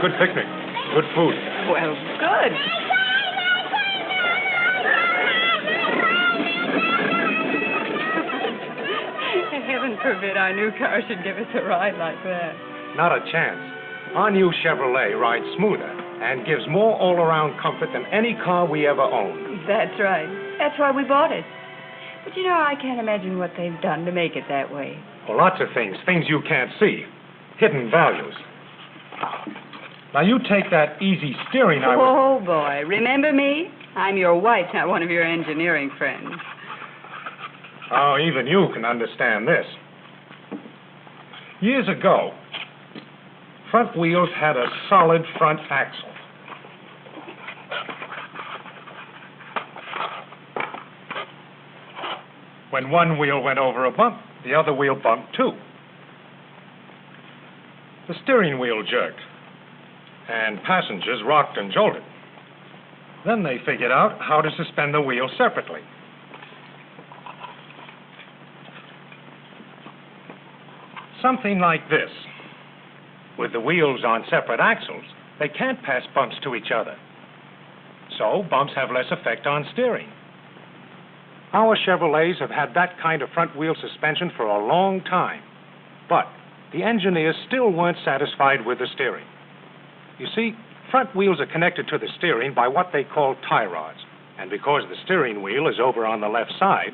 good picnic. Good food. Well, good. Heaven forbid our new car should give us a ride like that. Not a chance. Our new Chevrolet rides smoother and gives more all-around comfort than any car we ever owned. That's right. That's why we bought it. But, I can't imagine what they've done to make it that way. Well, lots of things you can't see. Hidden values. Now, you take that easy steering I was... Oh, boy. Remember me? I'm your wife, not one of your engineering friends. Oh, even you can understand this. Years ago, front wheels had a solid front axle. When one wheel went over a bump, the other wheel bumped too. The steering wheel jerked, and passengers rocked and jolted. Then they figured out how to suspend the wheels separately. Something like this. With the wheels on separate axles, they can't pass bumps to each other. So bumps have less effect on steering. Our Chevrolets have had that kind of front wheel suspension for a long time. But the engineers still weren't satisfied with the steering. You see, front wheels are connected to the steering by what they call tie rods. And because the steering wheel is over on the left side,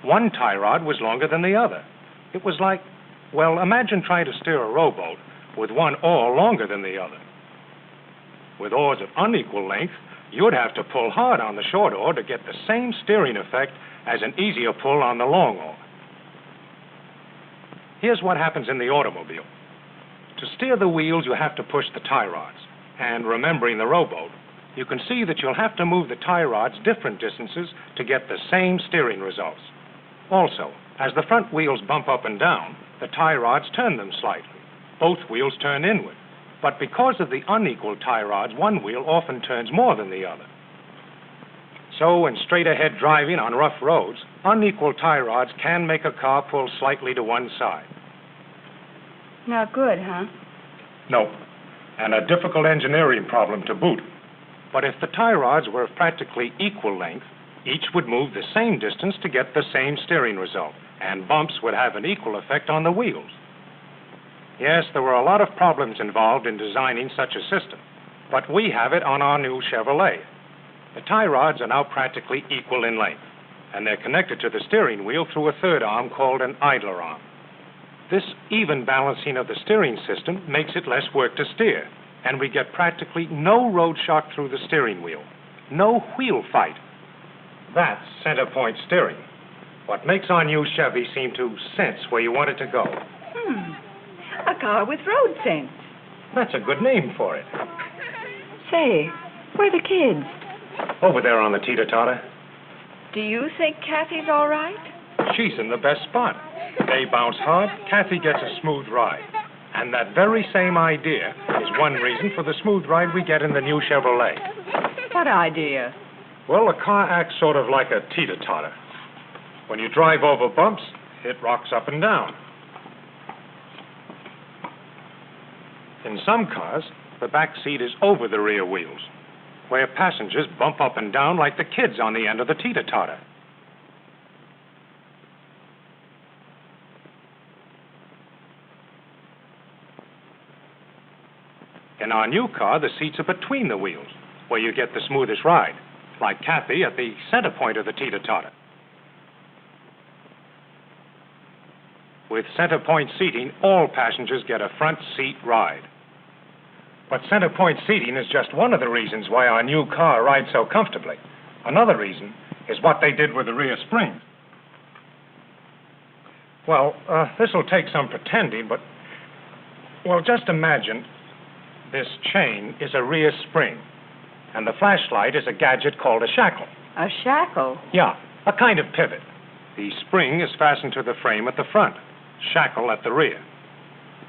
one tie rod was longer than the other. It was like, well, imagine trying to steer a rowboat with one oar longer than the other. With oars of unequal length, you'd have to pull hard on the short oar to get the same steering effect as an easier pull on the long oar. Here's what happens in the automobile. To steer the wheels, you have to push the tie rods. And remembering the rowboat, you can see that you'll have to move the tie rods different distances to get the same steering results. Also, as the front wheels bump up and down, the tie rods turn them slightly. Both wheels turn inward. But because of the unequal tie rods, one wheel often turns more than the other. So in straight-ahead driving on rough roads, unequal tie rods can make a car pull slightly to one side. Not good, huh? No, and a difficult engineering problem to boot. But if the tie rods were of practically equal length, each would move the same distance to get the same steering result, and bumps would have an equal effect on the wheels. Yes, there were a lot of problems involved in designing such a system, but we have it on our new Chevrolet. The tie rods are now practically equal in length, and they're connected to the steering wheel through a third arm called an idler arm. This even balancing of the steering system makes it less work to steer, and we get practically no road shock through the steering wheel, no wheel fight. That's center point steering. What makes our new Chevy seem to sense where you want it to go. A car with road sense. That's a good name for it. Say, where are the kids? Over there on the teeter-totter. Do you think Kathy's all right? She's in the best spot. They bounce hard, Kathy gets a smooth ride. And that very same idea is one reason for the smooth ride we get in the new Chevrolet. What idea? Well, the car acts sort of like a teeter-totter. When you drive over bumps, it rocks up and down. In some cars, the back seat is over the rear wheels, where passengers bump up and down like the kids on the end of the teeter-totter. In our new car, the seats are between the wheels, where you get the smoothest ride, like Kathy at the center point of the teeter-totter. With center point seating, all passengers get a front seat ride. But center point seating is just one of the reasons why our new car rides so comfortably. Another reason is what they did with the rear springs. Well, this will take some pretending, but, well, just imagine this chain is a rear spring, and the flashlight is a gadget called a shackle. A shackle? Yeah, a kind of pivot. The spring is fastened to the frame at the front, shackle at the rear.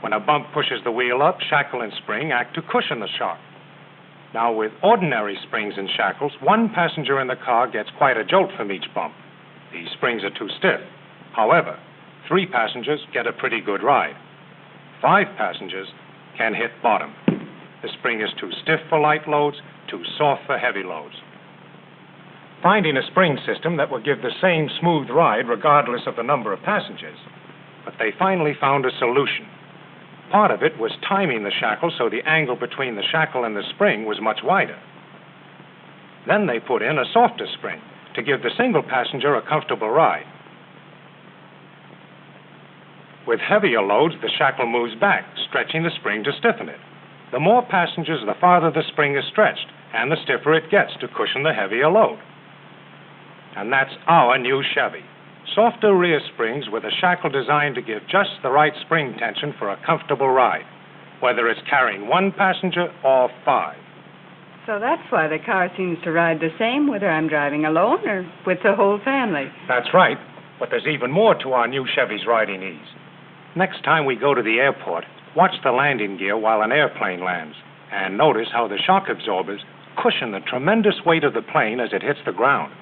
When a bump pushes the wheel up, shackle and spring act to cushion the shock. Now, with ordinary springs and shackles, one passenger in the car gets quite a jolt from each bump. The springs are too stiff. However, 3 passengers get a pretty good ride. 5 passengers can hit bottom. The spring is too stiff for light loads, too soft for heavy loads. Finding a spring system that would give the same smooth ride regardless of the number of passengers. But they finally found a solution. Part of it was timing the shackle so the angle between the shackle and the spring was much wider. Then they put in a softer spring to give the single passenger a comfortable ride. With heavier loads, the shackle moves back, stretching the spring to stiffen it. The more passengers, the farther the spring is stretched, and the stiffer it gets to cushion the heavier load. And that's our new Chevy. Softer rear springs with a shackle designed to give just the right spring tension for a comfortable ride, whether it's carrying one passenger or 5. So that's why the car seems to ride the same whether I'm driving alone or with the whole family. That's right, but there's even more to our new Chevy's riding ease. Next time we go to the airport, watch the landing gear while an airplane lands, and notice how the shock absorbers cushion the tremendous weight of the plane as it hits the ground.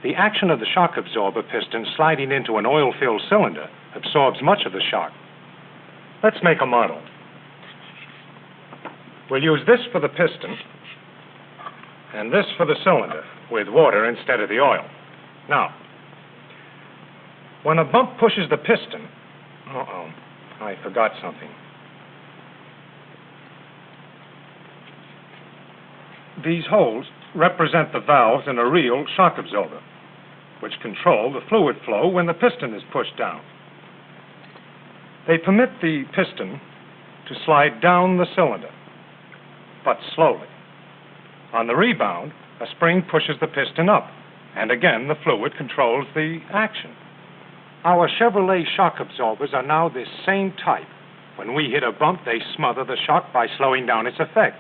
The action of the shock absorber piston sliding into an oil-filled cylinder absorbs much of the shock. Let's make a model. We'll use this for the piston and this for the cylinder with water instead of the oil. Now, when a bump pushes the piston... I forgot something. These holes represent the valves in a real shock absorber, which control the fluid flow when the piston is pushed down. They permit the piston to slide down the cylinder, but slowly. On the rebound, a spring pushes the piston up, and again the fluid controls the action. Our Chevrolet shock absorbers are now this same type. When we hit a bump, they smother the shock by slowing down its effect.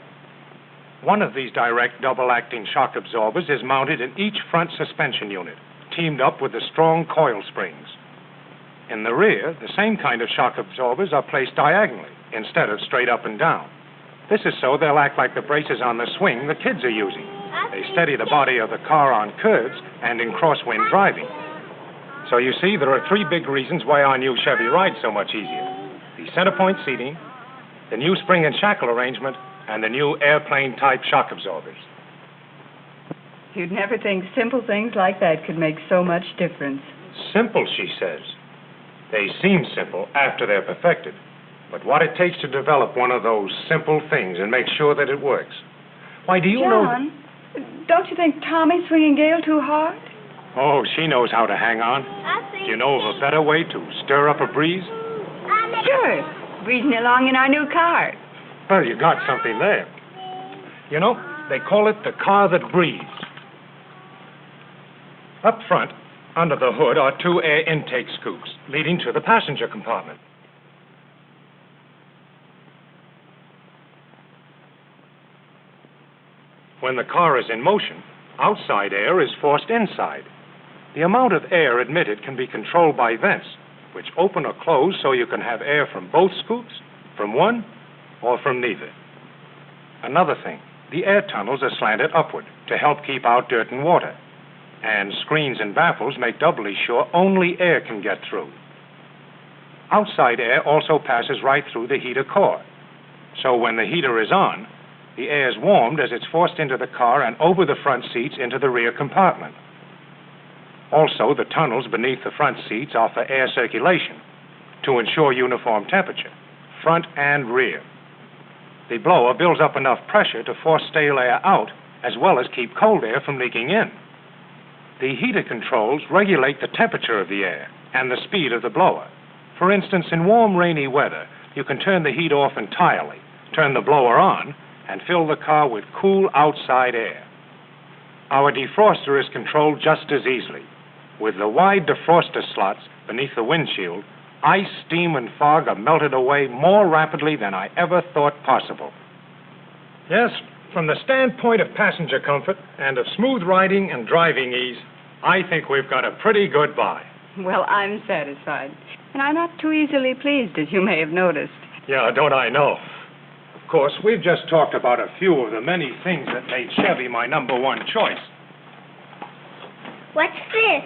One of these direct double-acting shock absorbers is mounted in each front suspension unit, teamed up with the strong coil springs. In the rear, the same kind of shock absorbers are placed diagonally instead of straight up and down. This is so they'll act like the braces on the swing the kids are using. They steady the body of the car on curves and in crosswind driving. So you see, there are 3 big reasons why our new Chevy rides so much easier. The center point seating, the new spring and shackle arrangement, and the new airplane-type shock absorbers. You'd never think simple things like that could make so much difference. Simple, she says. They seem simple after they're perfected. But what it takes to develop one of those simple things and make sure that it works. Why, do you know... John, don't you think Tommy's swinging Gail too hard? Oh, she knows how to hang on. Do you know of a better way to stir up a breeze? Sure. Breezing along in our new car. Well, you got something there. You know, they call it the car that breathes. Up front, under the hood, are 2 air intake scoops leading to the passenger compartment. When the car is in motion, outside air is forced inside. The amount of air admitted can be controlled by vents, which open or close so you can have air from both scoops, from one, or from neither. Another thing, the air tunnels are slanted upward to help keep out dirt and water, and screens and baffles make doubly sure only air can get through. Outside air also passes right through the heater core, so when the heater is on, the air is warmed as it's forced into the car and over the front seats into the rear compartment. Also, the tunnels beneath the front seats offer air circulation to ensure uniform temperature, front and rear. The blower builds up enough pressure to force stale air out as well as keep cold air from leaking in. The heater controls regulate the temperature of the air and the speed of the blower. For instance, in warm, rainy weather, you can turn the heat off entirely, turn the blower on, and fill the car with cool outside air. Our defroster is controlled just as easily. With the wide defroster slots beneath the windshield, ice, steam, and fog are melted away more rapidly than I ever thought possible. Yes, from the standpoint of passenger comfort and of smooth riding and driving ease, I think we've got a pretty good buy. Well, I'm satisfied. And I'm not too easily pleased, as you may have noticed. Yeah, don't I know? Of course, we've just talked about a few of the many things that made Chevy my #1 choice. What's this?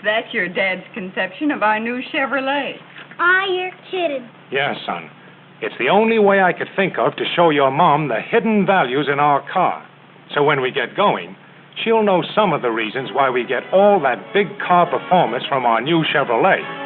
That's your dad's conception of our new Chevrolet. You're kidding. Yeah, son. It's the only way I could think of to show your mom the hidden values in our car. So when we get going, she'll know some of the reasons why we get all that big car performance from our new Chevrolet.